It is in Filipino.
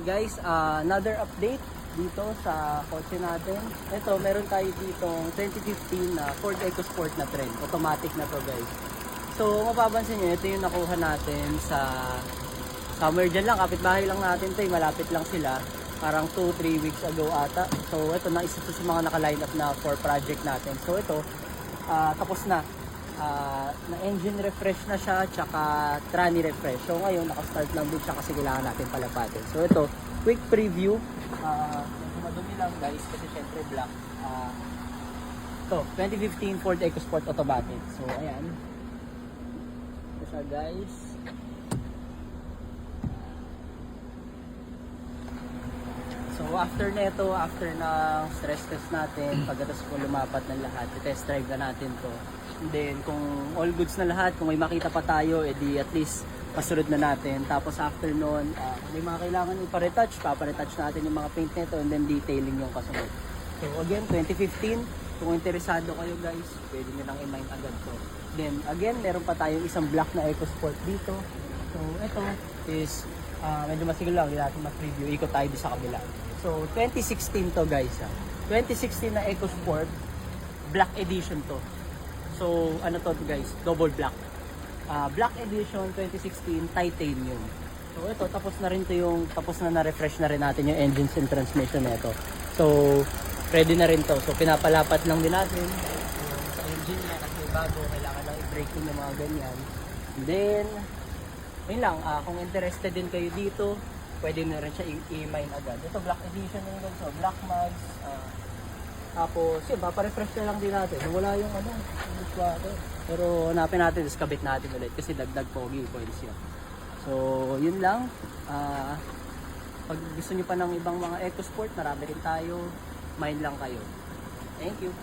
guys, another update dito sa kotse natin. Ito, meron tayo ditong 2015 na Ford EcoSport na trend. Automatic na to guys. So mapapansin nyo, ito yung nakuha natin sa summer dyan lang. Kapitbahay lang natin to, malapit lang sila. Parang 2-3 weeks ago ata. So ito na isa to sa mga naka-line up na for project natin. So ito, tapos na. Na engine refresh na siya, tsaka tranny refresh. So ngayon naka-start lang din siya kasi kailangan natin palapatin. So ito, quick preview. Medyo madumi lang guys kasi syempre black. Ito, 2015 Ford EcoSport Automatic. So ayan. Ito siya guys. So after nito, after ng stress test natin, pagkatapos po lumapat ng lahat, i-test drive na natin to. And then kung all goods na lahat, kung may makita pa tayo, edi at least pasunod na natin. Tapos after nun, kung may mga kailangan ipa-retouch, paparetouch natin yung mga paint nito and then detailing yung kasunod. So again, 2015, kung interesado kayo guys, pwede nyo lang i-mind agad to. Then again, meron pa tayong isang black na EcoSport dito. So ito is medyo masigil lang, hindi natin ma-preview. Ikot tayo sa kabila. So 2016 to guys. 2016 na EcoSport, black edition to. So ano to guys, double black. Black edition 2016 titanium. So ito, tapos na rin to yung, tapos na refresh na rin natin yung engines and transmission nito. So ready na rin to. So pinapalapat lang din natin sa engine niya kasi bago, kailangan lang i-brake yung mga ganyan. And then yun lang, kung interested din kayo dito, pwede na rin siya i-mine agad. Ito black edition yung so black mags. Tapos yun, paparefresh na lang din natin. Wala yung pero hanapin natin, tapos kabit natin ulit kasi dagdag pogi points yun. So yun lang. Pag gusto nyo pa ng ibang mga EcoSport, marami rin tayo. Mine lang kayo. Thank you.